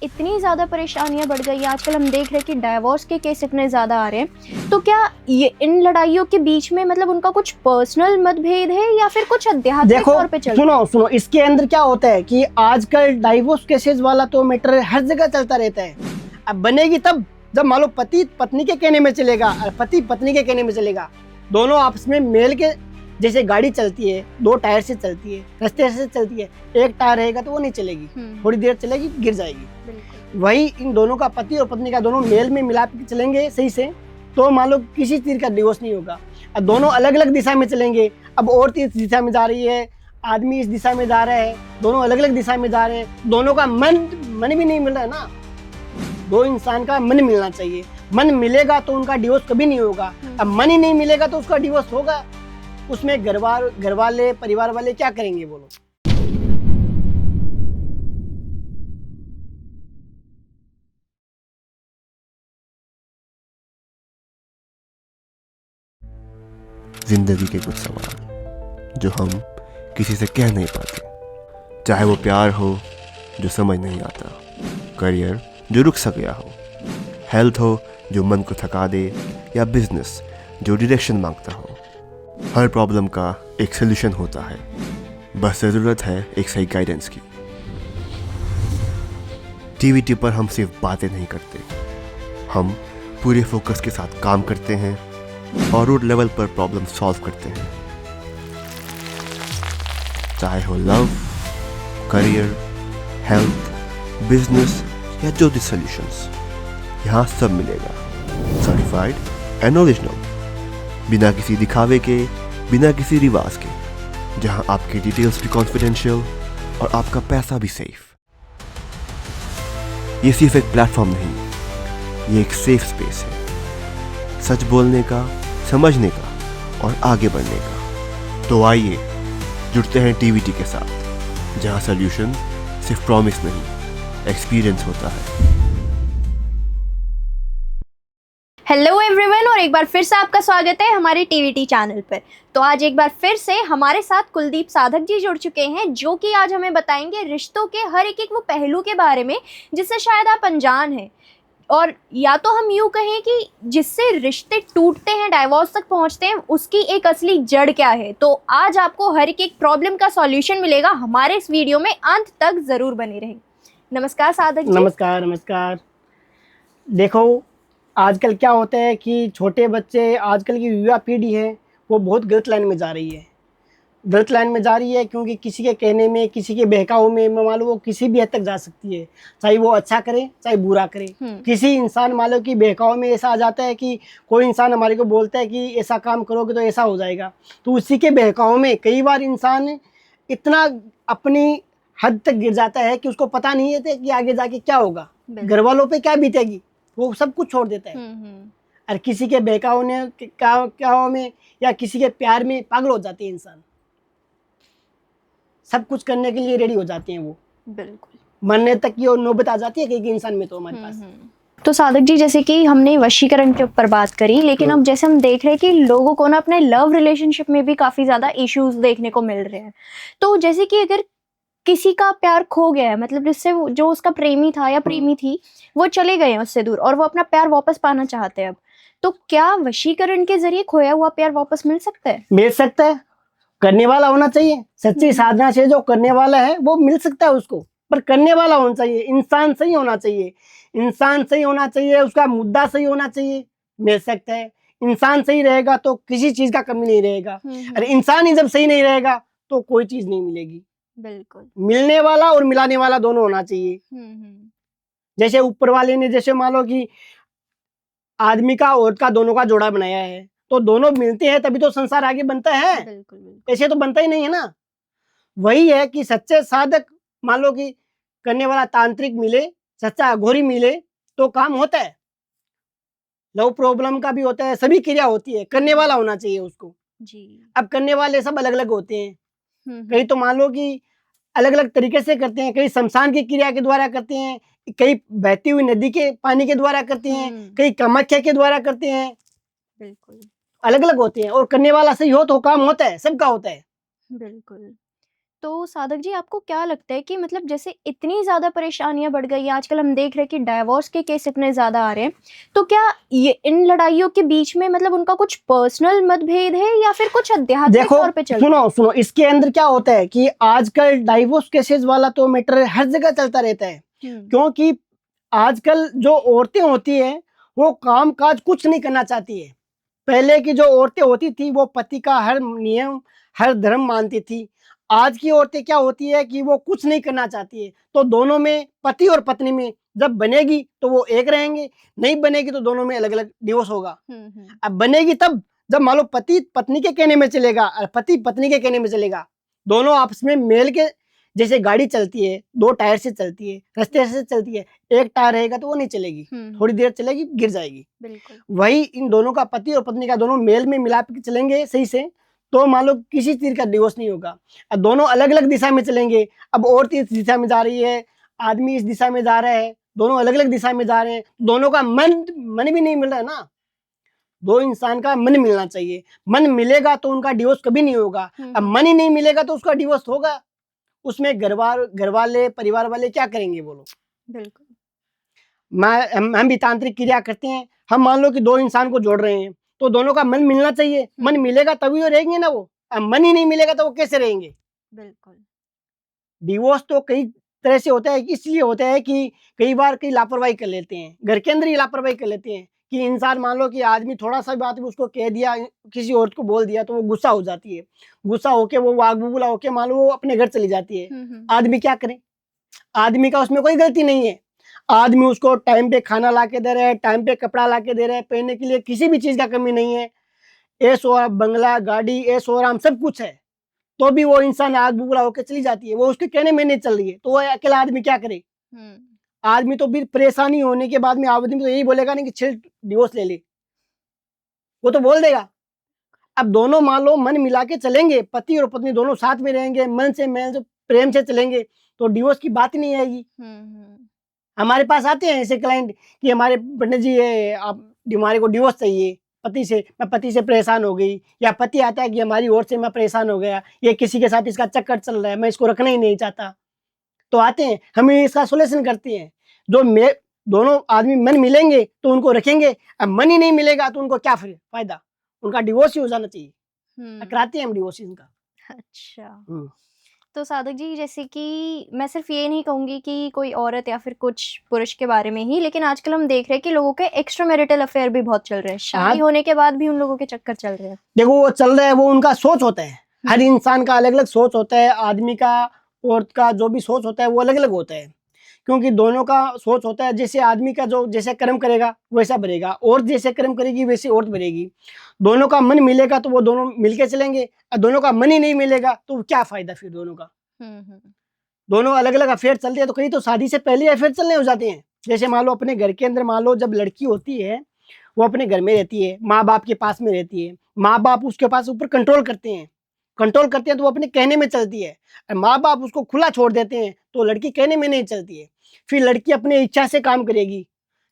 इतनी ज़्यादा परेशानियां बढ़ गई हैं आजकल। हम देख रहे हैं कि डाइवोर्स के केस इतने ज़्यादा आ रहे हैं। तो क्या ये इन लड़ाइयों के बीच में मतलब उनका कुछ पर्सनल मतभेद है या फिर कुछ आध्यात्मिक तौर पे चलता है? सुनो, इसके अंदर क्या होता है कि आजकल डाइवोर्स केसेस वाला तो मैटर हर जगह चलता रहता है। अब बनेगी तब जब मान लो पति पत्नी के कहने में चलेगा और पति पत्नी के कहने में चलेगा। दोनों आपस में मेल के, जैसे गाड़ी चलती है दो टायर से चलती है, रास्ते से चलती है, एक टायर रहेगा तो वो नहीं चलेगी, थोड़ी देर चलेगी गिर जाएगी। वही इन दोनों का, पति और पत्नी का, दोनों मेल में मिला के चलेंगे सही से तो मान लो किसी चीज का डिवोर्स नहीं होगा। अब दोनों अलग अलग दिशा में चलेंगे, अब औरत इस दिशा में जा रही है, आदमी इस दिशा में जा रहा है, दोनों अलग अलग दिशा में जा रहे हैं, दोनों का मन भी नहीं मिल रहा है ना। दो इंसान का मन मिलना चाहिए, मन मिलेगा तो उनका डिवोर्स कभी नहीं होगा। अब मन ही नहीं मिलेगा तो उसका डिवोर्स होगा। उसमें घर वाले परिवार वाले क्या करेंगे बोलो। जिंदगी के कुछ सवाल जो हम किसी से कह नहीं पाते, चाहे वो प्यार हो जो समझ नहीं आता, करियर जो रुक सा गया हो, हेल्थ हो जो मन को थका दे, या बिजनेस जो डायरेक्शन मांगता हो। हर प्रॉब्लम का एक सोल्यूशन होता है, बस ज़रूरत है एक सही गाइडेंस की। टीवीटी पर हम सिर्फ बातें नहीं करते, हम पूरे फोकस के साथ काम करते हैं और रूट लेवल पर प्रॉब्लम सॉल्व करते हैं। चाहे हो लव, करियर, हेल्थ, बिजनेस या जो भी सॉल्यूशंस, यहाँ सब मिलेगा। सर्टिफाइड एंड ओरिजिनल, बिना किसी दिखावे के, बिना किसी रिवाज के, जहाँ आपकी डिटेल्स भी कॉन्फिडेंशियल और आपका पैसा भी सेफ। ये सिर्फ एक प्लेटफॉर्म नहीं, ये एक सेफ स्पेस है, सच बोलने का, समझने का और आगे बढ़ने का। तो आइए जुड़ते हैं टीवीटी के साथ, जहां सॉल्यूशन सिर्फ प्रॉमिस नहीं, एक्सपीरियंस होता है। हेलो एवरीवन, और एक बार फिर से आपका स्वागत है हमारे टीवीटी चैनल पर। तो आज एक बार फिर से हमारे साथ कुलदीप साधक जी जुड़ चुके हैं, जो कि आज हमें बताएंगे रिश्तों के हर एक वो पहलू के बारे में जिससे शायद आप अनजान हैं, और या तो हम यूँ कहें कि जिससे रिश्ते टूटते हैं, डाइवोर्स तक पहुंचते हैं, उसकी एक असली जड़ क्या है। तो आज आपको हर एक प्रॉब्लम का सॉल्यूशन मिलेगा। हमारे इस वीडियो में अंत तक ज़रूर बने रहें। नमस्कार साधक जी। नमस्कार। देखो, आजकल क्या होता है कि छोटे बच्चे, आजकल की युवा पीढ़ी है वो बहुत गलत लाइन में जा रही है। क्योंकि किसी के कहने में, किसी के बहकाव में मान लो वो किसी भी हद तक जा सकती है, चाहे वो अच्छा करे चाहे बुरा करे। किसी इंसान मान लो कि बहकाव में ऐसा आ जाता है कि कोई इंसान हमारे को बोलता है कि ऐसा काम करोगे तो ऐसा हो जाएगा, तो उसी के बहकाव में कई बार इंसान इतना अपनी हद तक गिर जाता है कि उसको पता नहीं है कि आगे जाके क्या होगा, घर वालों पे क्या बीतेगी, वो सब कुछ छोड़ देता है और किसी के बहकाव में या किसी के प्यार में पागल हो जाते हैं इंसान। सब कुछ करने के लिए रेडी हो जाते हैं वो, बिल्कुल मरने तक की और नौबत आ जाती है कई इंसान में तो हमारे पास। तो साधक जी, जैसे कि हमने वशीकरण के ऊपर बात करी, लेकिन अब जैसे हम देख रहे हैं कि लोगों को ना अपने लव रिलेशनशिप में भी काफी ज्यादा इश्यूज देखने को मिल रहे हैं। तो जैसे कि अगर किसी का प्यार खो गया है, मतलब जिससे जो उसका प्रेमी था या प्रेमी थी वो चले गए हैं उससे दूर, और वो अपना प्यार वापस पाना चाहते हैं अब, तो क्या वशीकरण के जरिए खोया हुआ प्यार वापस मिल सकता है? मिल सकता है, करने वाला होना चाहिए। सच्ची साधना से जो करने वाला है वो मिल सकता है उसको, पर करने वाला होना चाहिए, इंसान सही होना चाहिए, उसका मुद्दा सही होना चाहिए, मिल सकता है। इंसान सही रहेगा तो किसी चीज का कमी नहीं रहेगा, और इंसान ही जब सही नहीं रहेगा तो कोई चीज नहीं मिलेगी। बिल्कुल, मिलने वाला और मिलाने वाला दोनों होना चाहिए। जैसे ऊपर वाले ने, जैसे मान लो कि आदमी का औरत का दोनों का जोड़ा बनाया है, तो दोनों मिलते हैं तभी तो संसार आगे बनता है। बिल्कुल। ऐसे तो बनता ही नहीं है ना। वही है कि सच्चे साधक, मान लो कि करने वाला तांत्रिक मिले, सच्चा अघोरी मिले तो काम होता है। लव प्रॉब्लम का भी होता है, सभी क्रिया होती है, करने वाला होना चाहिए उसको जी। अब करने वाले सब अलग अलग होते हैं। कई तो मान लो कि अलग अलग तरीके से करते हैं, कई शमशान की क्रिया के द्वारा करते हैं, कई बहती हुई नदी के पानी के द्वारा करते हैं, कई कामाख्या के द्वारा करते हैं। बिल्कुल अलग अलग होते हैं, और करने वाला सही हो तो काम होता है, सबका होता है। बिल्कुल। तो साधक जी आपको क्या लगता है कि मतलब जैसे इतनी ज़्यादा परेशानियां बढ़ गई हैं, आजकल हम देख रहे हैं कि डाइवोर्स के केस इतने ज़्यादा आ रहे हैं, तो क्या ये इन लड़ाइयों के बीच में मतलब उनका कुछ पर्सनल मतभेद है या फिर कुछ आध्यात्मिक देखो, तौर पे चलता है? सुनो सुनो, इसके अंदर क्या होता है कि आजकल डाइवोर्स केसेस वाला तो मैटर हर जगह चलता रहता है। क्योंकि आजकल जो औरतें होती हैं वो काम काज कुछ नहीं करना चाहती है। पहले की जो औरतें होती थी वो पति का हर नियम हर धर्म मानती थी। आज की औरतें क्या होती है कि वो कुछ नहीं करना चाहती है। तो दोनों में, पति और पत्नी में जब बनेगी तो वो एक रहेंगे, नहीं बनेगी तो दोनों में अलग अलग डिवोर्स होगा। अब बनेगी तब जब मान लो पति पत्नी के कहने में चलेगा और पति पत्नी के कहने में चलेगा। दोनों आपस में मेल के, जैसे गाड़ी चलती है दो टायर से चलती है, रास्ते से चलती है, एक टायर रहेगा तो वो नहीं चलेगी, थोड़ी देर चलेगी गिर जाएगी। बिल्कुल। वही इन दोनों का, पति और पत्नी का, दोनों मेल में मिलाप के चलेंगे सही से, तो मान लो किसी चीज का डिवोर्स नहीं होगा। अब दोनों अलग अलग दिशा में चलेंगे, अब औरत इस दिशा में जा रही है, आदमी इस दिशा में जा रहा है, दोनों अलग अलग दिशा में जा रहे हैं, दोनों का मन भी नहीं मिल रहा है ना। दो इंसान का मन मिलना चाहिए, मन मिलेगा तो उनका डिवोर्स कभी नहीं होगा। अब मन ही नहीं मिलेगा तो उसका डिवोर्स होगा। उसमें घर वाले परिवार वाले क्या करेंगे बोलो। बिल्कुल। हम भी तांत्रिक क्रिया करते हैं। हम मान लो कि दो इंसान को जोड़ रहे हैं तो दोनों का मन मिलना चाहिए। मन मिलेगा तभी वो रहेंगे ना। वो अब मन ही नहीं मिलेगा तो वो कैसे रहेंगे। बिल्कुल। डिवोर्स तो कई तरह से होता है, इसलिए होता है कि कई बार कई लापरवाही कर लेते हैं, घर के अंदर ही लापरवाही कर लेते हैं कि इंसान, मान लो कि आदमी थोड़ा सा बात भी उसको कह दिया, किसी औरत को बोल दिया तो वो गुस्सा हो जाती है। गुस्सा होके वो आग बबूला होके मान लो वो अपने घर चली जाती है। आदमी क्या करे, आदमी का उसमें कोई गलती नहीं है। आदमी उसको टाइम पे खाना ला के दे रहा है, टाइम पे कपड़ा ला के दे रहा है, पहनने के लिए किसी भी चीज का कमी नहीं है, ऐशो आराम, बंगला गाड़ी ऐशो आराम सब कुछ है, तो भी वो इंसान आग बबूला होकर चली जाती है। वो उसके कहने में नहीं चल रही है तो वो अकेला आदमी क्या करे। आदमी तो भी परेशानी होने के बाद में आदमी तो यही बोलेगा नहीं कि छिल डिवोर्स ले ले, वो तो बोल देगा। अब दोनों मान लो मन मिला के चलेंगे, पति और पत्नी दोनों साथ में रहेंगे, मन से मेल से प्रेम से चलेंगे तो डिवोर्स की बात ही नहीं आएगी। हमारे पास आते हैं ऐसे क्लाइंट कि हमारे पंडित जी ये आप हमारे को डिवोर्स चाहिए पति से, मैं पति से परेशान हो गई, या पति आता है कि हमारी ओर से मैं परेशान हो गया, ये किसी के साथ इसका चक्कर चल रहा है, मैं इसको रखना ही नहीं चाहता। तो आते हैं, हम इसका सोल्यूशन करते हैं। जो दोनों आदमी मन मिलेंगे तो उनको रखेंगे, अब मन ही नहीं मिलेगा तो उनको क्या फायदा, उनका डिवोर्स ही हो जाना चाहिए। कराते हैं हम डिवोर्स इनका। अच्छा। तो साधक जी जैसे कि मैं सिर्फ ये नहीं कहूंगी कि कोई औरत या फिर कुछ पुरुष के बारे में ही, लेकिन आजकल हम देख रहे हैं कि लोगों के एक्स्ट्रा मैरिटल अफेयर भी बहुत चल रहे हैं, शादी होने के बाद भी उन लोगों के चक्कर चल रहे हैं। देखो वो चल रहा है, वो उनका सोच होता है। हर इंसान का अलग अलग सोच होता है, आदमी का औरत का जो भी सोच होता है वो अलग अलग होता है। क्योंकि दोनों का सोच होता है, जैसे आदमी का जो जैसे कर्म करेगा वैसा बनेगा, औरत जैसे कर्म करेगी वैसे औरत बनेगी। दोनों का मन मिलेगा तो वो दोनों मिलके चलेंगे, और दोनों का मन ही नहीं मिलेगा तो क्या फायदा फिर दोनों का। दोनों अलग अलग अफेयर चलते हैं तो कहीं तो शादी से पहले अफेयर चलने हो जाते हैं। जैसे मान लो अपने घर के अंदर, मान लो जब लड़की होती है वो अपने घर में रहती है, माँ बाप के पास में रहती है, माँ बाप उसके पास ऊपर कंट्रोल करते हैं तो वो अपने कहने में चलती है। और माँ बाप उसको खुला छोड़ देते हैं तो लड़की कहने में नहीं चलती है। फिर लड़की अपने इच्छा से काम करेगी,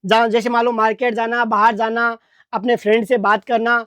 जैसे मान लो मार्केट जाना, बाहर जाना, अपने फ्रेंड से बात करना,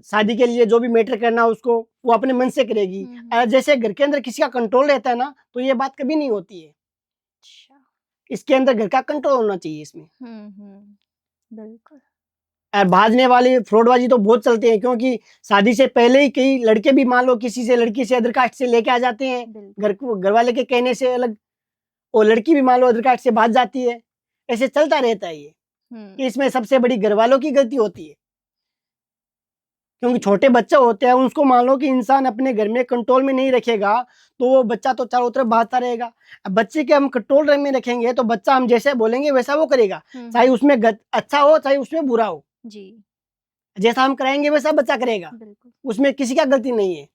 शादी के लिए जो भी मैटर करना उसको वो अपने मन से करेगी। जैसे घर के अंदर किसी का कंट्रोल रहता है ना तो ये बात कभी नहीं होती है। इसके अंदर घर का कंट्रोल होना चाहिए इसमें। बिल्कुल। और भाजने वाली फ्रॉडबाजी तो बहुत चलते हैं, क्योंकि शादी से पहले ही कई लड़के भी मान लो किसी से, लड़की से अदर कास्ट से लेके आ जाते हैं, घर वाले के कहने से अलग, और लड़की भी मान लो अदर कास्ट से भाज जाती है। ऐसे चलता रहता है ये। कि इसमें सबसे बड़ी घर वालों की गलती होती है, क्योंकि छोटे बच्चे होते हैं, उसको मान लो कि इंसान अपने घर में कंट्रोल में नहीं रखेगा तो वो बच्चा तो चारों तरफ भागता रहेगा। अब बच्चे के हम कंट्रोल में रखेंगे तो बच्चा हम जैसे बोलेंगे वैसा वो करेगा, चाहे उसमें अच्छा हो चाहे उसमें बुरा हो जी। जैसा हम कराएंगे वैसा बच्चा करेगा, उसमें किसी का गलती नहीं है।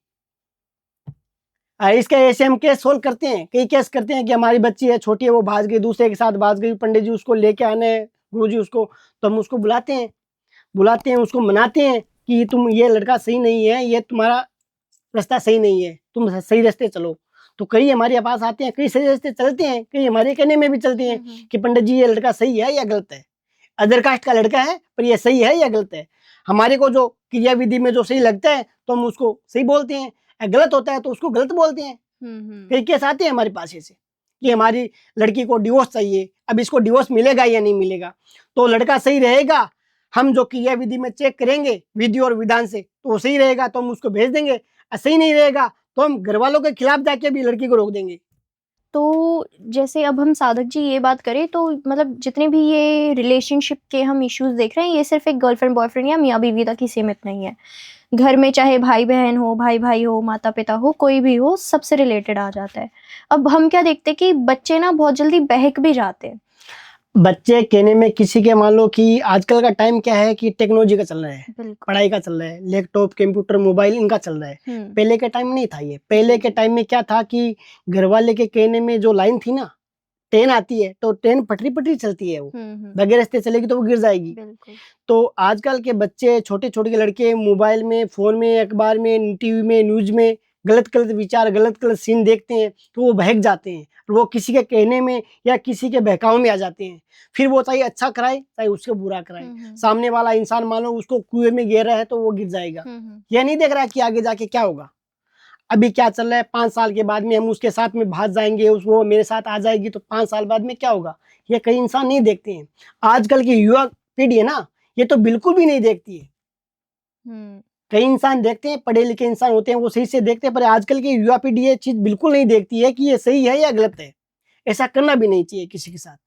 इसके ऐसे हम केस सोल्व करते हैं, कई केस करते हैं कि हमारी बच्ची है छोटी है, वो भाग गई, दूसरे के साथ भाग गई, पंडित जी उसको लेके आने, गुरुजी उसको, तो हम उसको बुलाते हैं, उसको मनाते हैं कि तुम, ये लड़का सही नहीं है, ये तुम्हारा रास्ता सही नहीं है, तुम सही रास्ते चलो। तो कई हमारे पास आते हैं, कई सही रास्ते चलते हैं, कई हमारे कहने में भी चलते हैं कि पंडित जी ये लड़का सही है या गलत है, अदर कास्ट का लड़का है पर ये सही है या गलत है। हमारे को जो क्रिया विधि में जो सही लगता है तो हम उसको सही बोलते हैं, गलत होता है तो उसको गलत बोलते हैं। कई केस आते हैं हमारे पास ऐसे कि हमारी लड़की को डिवोर्स चाहिए, अब इसको डिवोर्स मिलेगा या नहीं मिलेगा, तो लड़का सही रहेगा, हम जो क्रिया विधि में चेक करेंगे विधि और विधान से, तो वो सही रहेगा तो हम उसको भेज देंगे, और सही नहीं रहेगा तो हम घर वालों के खिलाफ जाके भी लड़की को रोक देंगे। तो जैसे अब हम साधक जी ये बात करें तो मतलब जितने भी ये रिलेशनशिप के हम इश्यूज देख रहे हैं, ये सिर्फ एक गर्लफ्रेंड बॉयफ्रेंड या मियाँ बीवी तक ही सीमित नहीं है। घर में चाहे भाई बहन हो, भाई भाई हो, माता पिता हो, कोई भी हो, सबसे रिलेटेड आ जाता है। अब हम क्या देखते हैं कि बच्चे ना बहुत जल्दी बहक भी जाते हैं। बच्चे कहने में किसी के मान लो कि आजकल का टाइम क्या है कि टेक्नोलॉजी का चल रहा है, बिल्कुल। पढ़ाई का चल रहा है, लैपटॉप कंप्यूटर मोबाइल इनका चल रहा है। पहले के टाइम नहीं था ये। पहले के टाइम में क्या था कि घर वाले के कहने में जो लाइन थी ना, ट्रेन आती है तो ट्रेन पटरी पटरी चलती है, वो बगैर रास्ते चलेगी तो वो गिर जाएगी। बिल्कुल। तो आजकल के बच्चे छोटे छोटे के लड़के मोबाइल में, फोन में, अखबार में, टीवी में, न्यूज में गलत गलत विचार, गलत गलत सीन देखते हैं तो वो बहक जाते हैं, वो किसी के कहने में या किसी के बहकाव में आ जाते हैं। फिर वो चाहे अच्छा कराए चाहे उसके बुरा कराए, सामने वाला इंसान मान लो उसको कुएं में गिर रहा है तो वो गिर जाएगा, यह नहीं देख रहा कि आगे जाके क्या होगा, अभी क्या चल रहा है, 5 साल के बाद में हम उसके साथ में भाग जाएंगे, वो मेरे साथ आ जाएगी तो 5 साल बाद में क्या होगा, ये कई इंसान नहीं देखते हैं। आजकल की युवा पीढ़ी है ना, ये तो बिल्कुल भी नहीं देखती है। कई इंसान देखते हैं, पढ़े लिखे इंसान होते हैं, वो सही से देखते हैं, पर आजकल की युवा पीढ़ी ये चीज बिल्कुल नहीं देखती है कि ये सही है या गलत है। ऐसा करना भी नहीं चाहिए किसी के साथ।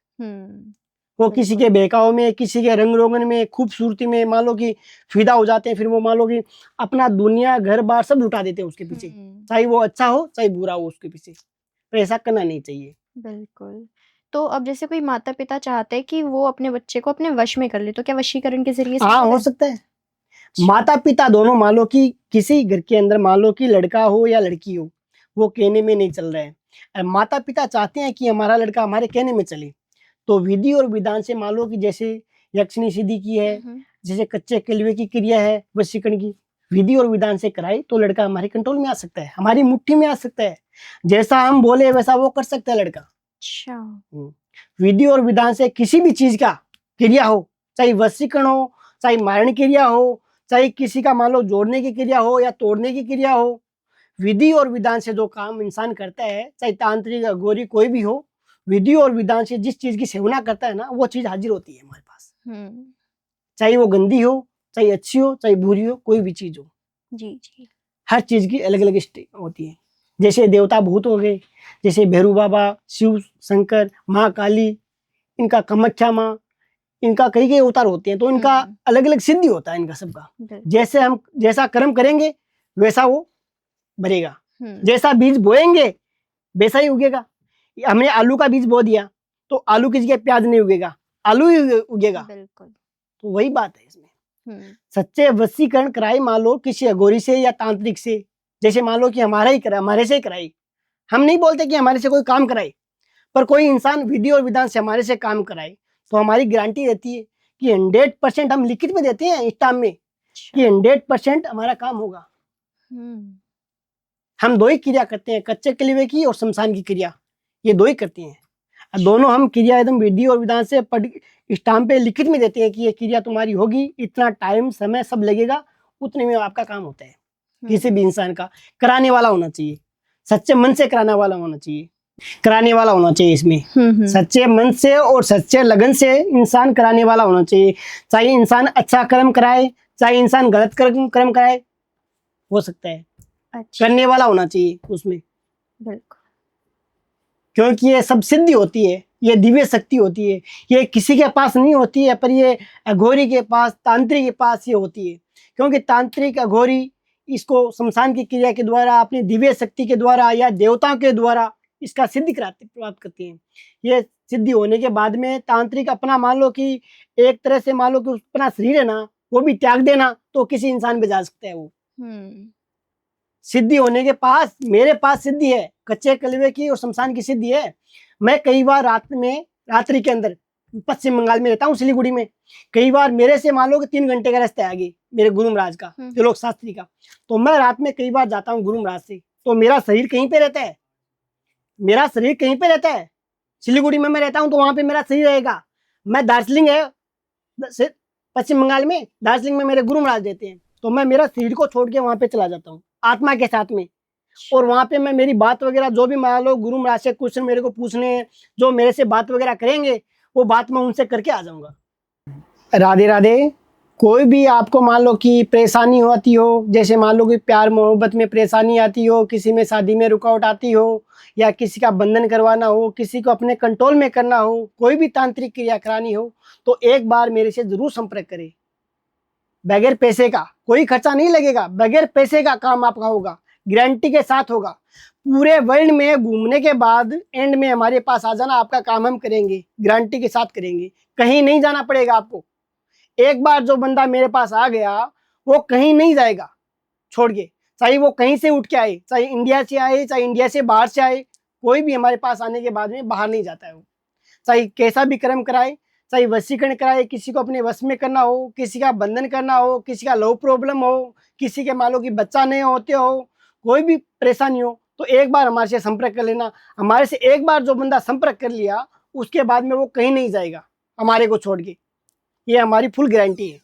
वो किसी के बहकाव में, किसी के रंग रोगन में, खूबसूरती में मान लो कि फिदा हो जाते हैं, फिर वो मान लो कि अपना दुनिया घर बार सब लुटा देते हैं उसके पीछे, चाहे वो अच्छा हो चाहे बुरा हो उसके पीछे, पर ऐसा करना नहीं चाहिए। बिल्कुल। तो अब जैसे कोई माता पिता चाहते हैं कि वो अपने बच्चे को अपने वश में कर ले, तो क्या वशीकरण के जरिए हाँ हो सकता है। माता पिता दोनों मान लो कि किसी घर के अंदर मान लो कि लड़का हो या लड़की हो, वो कहने में नहीं चल रहा है, माता पिता चाहते हैं कि हमारा लड़का हमारे कहने में चले, तो विधि और विधान से मान लो कि जैसे यक्षिणी सिद्धि की है, जैसे कच्चे कलवे की क्रिया है वशीकरण की, विधि और विधान से कराए तो लड़का हमारे कंट्रोल में आ सकता है, हमारी मुट्ठी में आ सकता है, जैसा हम बोले वैसा वो कर सकता है लड़का। अच्छा। विधि और विधान से किसी भी चीज का क्रिया हो, चाहे वशीकरण हो, चाहे मारण क्रिया हो, चाहे किसी का मान लो जोड़ने की क्रिया हो या तोड़ने की क्रिया हो, विधि और विधान से जो काम इंसान करता है, चाहे तांत्रिक अघोरी कोई भी हो, विधि और विधान से जिस चीज की सेवना करता है ना, वो चीज हाजिर होती है हमारे पास, चाहे वो गंदी हो, चाहे अच्छी हो, चाहे बुरी हो, कोई भी चीज हो। जी जी। हर चीज की अलग अलग होती है। जैसे देवता भूत हो गए, जैसे भैरू बाबा, शिव शंकर, माँ काली, इनका कामाख्या माँ, इनका कई कई अवतार होते हैं, तो इनका अलग अलग सिद्धि होता है इनका सबका। जैसे हम जैसा कर्म करेंगे वैसा वो भरेगा, जैसा बीज बोएंगे वैसा ही उगेगा। हमने आलू का बीज बो दिया तो आलू की जगह प्याज नहीं उगेगा, आलू ही उगेगा। बिल्कुल। तो वही बात है इसमें। सच्चे वशीकरण कराए मान लो किसी अघोरी से या तांत्रिक से, जैसे मान लो कि हमारा ही करा, हमारे से ही कराई, हम नहीं बोलते कि हमारे से कोई काम कराए, पर कोई इंसान विधि और विधान से हमारे से काम कराए तो हमारी गारंटी रहती है कि 100% हम लिखित में देते हैं स्टाम्प में कि 100% हमारा काम होगा। हम दो ही क्रिया करते हैं, कच्चे कलिवे की और शमशान की क्रिया, ये दो ही करते हैं। दोनों हम क्रिया एकदम विधि और विधान से स्टाम्प पे लिखित में देते हैं कि ये क्रिया तुम्हारी होगी, इतना टाइम समय सब लगेगा, उतने में आपका काम होता है। किसी भी इंसान का कराने वाला होना चाहिए, सच्चे मन से कराने वाला होना चाहिए, कराने वाला होना चाहिए इसमें। सच्चे मन से और सच्चे लगन से इंसान कराने वाला होना चाहिए। चाहे इंसान अच्छा कर्म कराए, चाहे इंसान गलत कर्म कराए, हो सकता है। अच्छा। करने वाला होना चाहिए उसमें। बिल्कुल। क्योंकि ये सब सिद्धि होती है, ये दिव्य शक्ति होती है, ये किसी के पास नहीं होती है, पर ये अघोरी के पास, तांत्रिक के पास ये होती है। क्योंकि तांत्रिक अघोरी इसको शमशान की क्रिया के द्वारा, अपनी दिव्य शक्ति के द्वारा या देवताओं के द्वारा इसका सिद्धि प्राप्त करती हैं। ये सिद्धि होने के बाद में तांत्रिक अपना मान लो कि एक तरह से मान लो कि अपना शरीर है ना, वो भी त्याग देना तो किसी इंसान पे जा सकता है वो। सिद्धि होने के पास, मेरे पास सिद्धि है, कच्चे कलवे की और शमशान की सिद्धि है। मैं कई बार रात्रि के अंदर पश्चिम बंगाल में रहता हूँ, सिलीगुड़ी में, कई बार मेरे से मान लो कि 3 घंटे का रास्ता है आगे मेरे गुरु महाराज का, त्रिलोक शास्त्री का, तो मैं रात में कई बार जाता हूँ गुरु महाराज से, तो मेरा शरीर कहीं पे रहता है, मेरा शरीर कहीं पे रहता है। सिलीगुड़ी में मैं रहता हूँ तो वहां पे मेरा शरीर रहेगा। मैं दार्जिलिंग है पश्चिम बंगाल में, दार्जिलिंग में मेरे गुरु महाराज रहते हैं, तो मैं मेरा शरीर को छोड़ के वहां पे चला जाता हूँ आत्मा के साथ में। और वहाँ पे मैं मेरी बात वगैरह जो भी मान लो गुरु महाराज से क्वेश्चन मेरे को पूछने हैं, जो मेरे से बात वगैरह करेंगे वो बात मैं उनसे करके आ जाऊंगा। राधे राधे। कोई भी आपको मान लो कि परेशानी होती हो, जैसे मान लो कि प्यार मोहब्बत में परेशानी आती हो, किसी में शादी में रुकावट आती हो, या किसी का बंधन करवाना हो, किसी को अपने कंट्रोल में करना हो, कोई भी तांत्रिक क्रिया करानी हो, तो एक बार मेरे से जरूर संपर्क करें। बगैर पैसे का कोई खर्चा नहीं लगेगा, बगैर पैसे का काम आपका होगा, गारंटी के साथ होगा। पूरे वर्ल्ड में घूमने के बाद एंड में हमारे पास आ जाना, आपका काम हम करेंगे, गारंटी के साथ करेंगे। कहीं नहीं जाना पड़ेगा आपको। एक बार जो बंदा मेरे पास आ गया वो कहीं नहीं जाएगा छोड़ के, चाहे वो कहीं से उठ के आए, चाहे इंडिया से आए, चाहे इंडिया से बाहर से आए, कोई भी हमारे पास आने के बाद में बाहर नहीं जाता है वो। चाहे कैसा भी कर्म कराए, चाहे वशीकरण कराए, किसी को अपने वश में करना हो, किसी का बंधन करना हो, किसी का लो प्रॉब्लम हो, किसी के मान लो कि बच्चा नहीं होते हो, कोई भी परेशानी हो, तो एक बार हमारे से संपर्क कर लेना। हमारे से एक बार जो बंदा संपर्क कर लिया उसके बाद में वो कहीं नहीं जाएगा हमारे को छोड़ के, ये हमारी फुल गारंटी है।